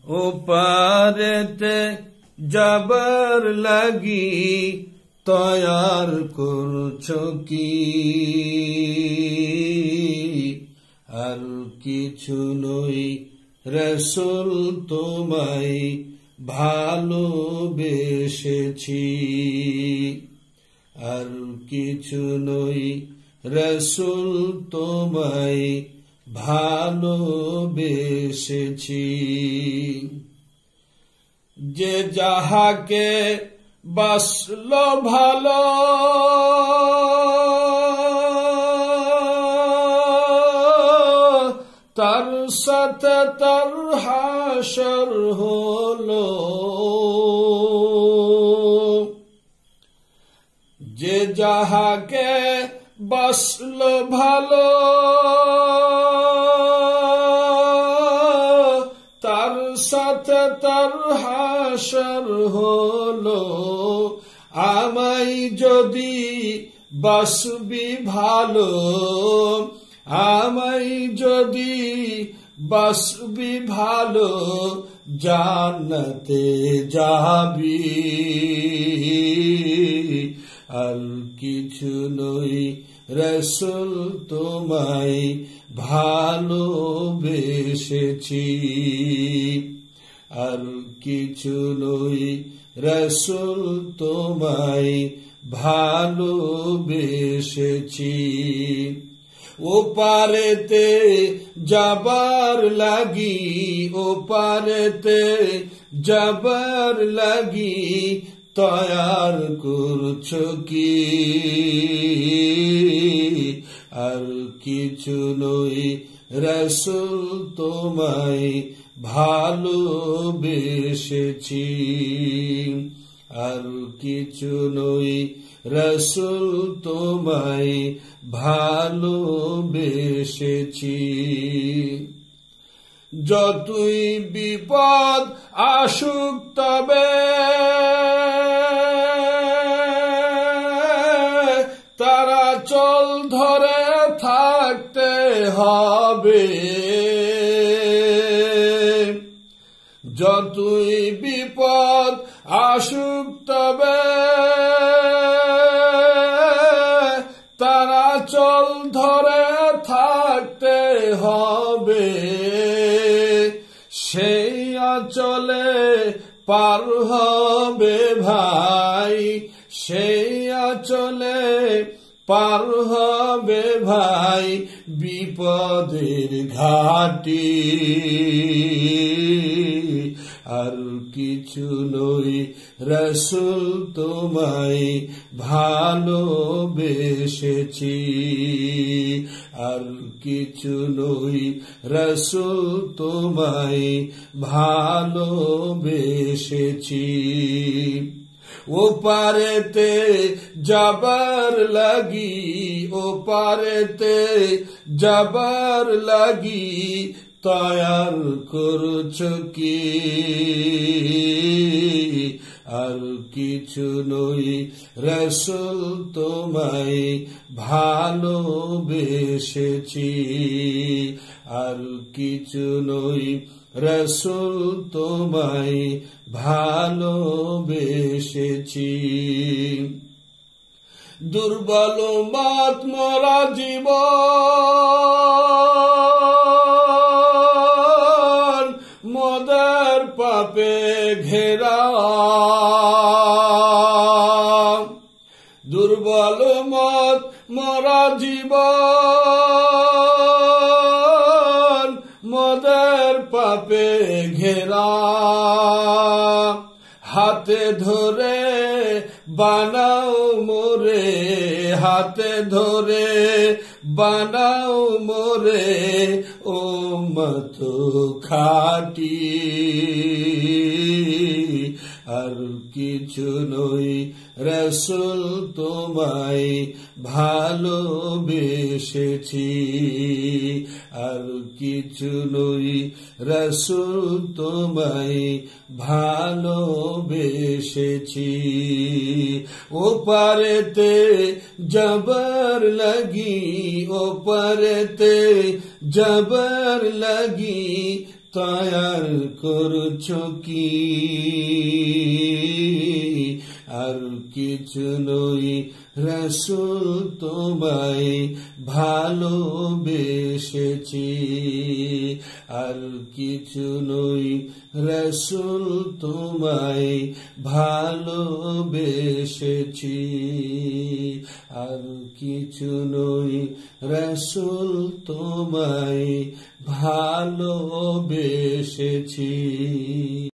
ওপারেতে যাবার লাগি তয়ার করছো কি? আর কিছু নই রাসূল তোমায় ভালোবেসেছি। আর কিছু নই রাসূল তোমায় ভালোবেসেছি। যে যাহাকে বাসলো ভালো তার সাথে তার হাসর হলো। যে যাহাকে বাসলো ভালো তার সাথে তার হাসর হলো। আমায় যদি বাসবি ভালো, আমায় যদি বাসবি ভালো, জান্নাতে যাবি। আর কিছু নই রাসূল তোমায় ভালোবেসেছি। আর কিছু নই রাসূল তোমায় ভালোবেসেছি। ওপারেতে যাবার লাগি, ওপারেতে যাবার লাগি তয়ার করছো কি? আর কিছু নই রাসূল তোমায় ভালোবেসেছি। আর কিছু নই রাসূল তোমায় ভালোবেসেছি। যতই বিপদ আসুক তবে তারা চল ধরে থাকতে হবে। যতই বিপদ আসুক তবে তারা চল ধরে থাকতে হবে। সেই আঁচলে পার হবে ভাই, সেই আঁচলে পার হবে ভাই বিপদের ঘাটি। আর কিছু নই রাসূল তোমায় ভালোবেসেছি। আর কিছু নই রাসূল তোমায় ভালোবেসেছি। ওপারেতে যাবার লাগি, ওপারেতে যাবার লাগি তয়ার করছো কি? আর কিছু নই রাসূল তোমায় ভালোবেসেছি। আর কিছু নই রাসূল তোমায় ভালোবেসেছি। দুর্বল মত মরা জীবন মদের পাপে ঘেরা। দুর্বল মত মরা জীবন মদের পাপে ঘেরা। হাতে ধরে বানাও মোরে, হাতে ধরে বানাও মোরে উম্মত খাঁটি। আর কিছু নই রাসূল তোমায় ভালোবেসেছি। আর কিছু নই রাসূল তোমায় ভালোবেসেছি। ওপারেতে যাবার লাগি, ওপারেতে যাবার লাগি তয়ার করছো কি আর কিছু নই রাসূল তোমায় ভালোবেসেছি আর কিছু নই রাসূল তোমায় ভালোবেসেছি আর কিছু নই রাসূল তোমায় ভালোবেসেছি।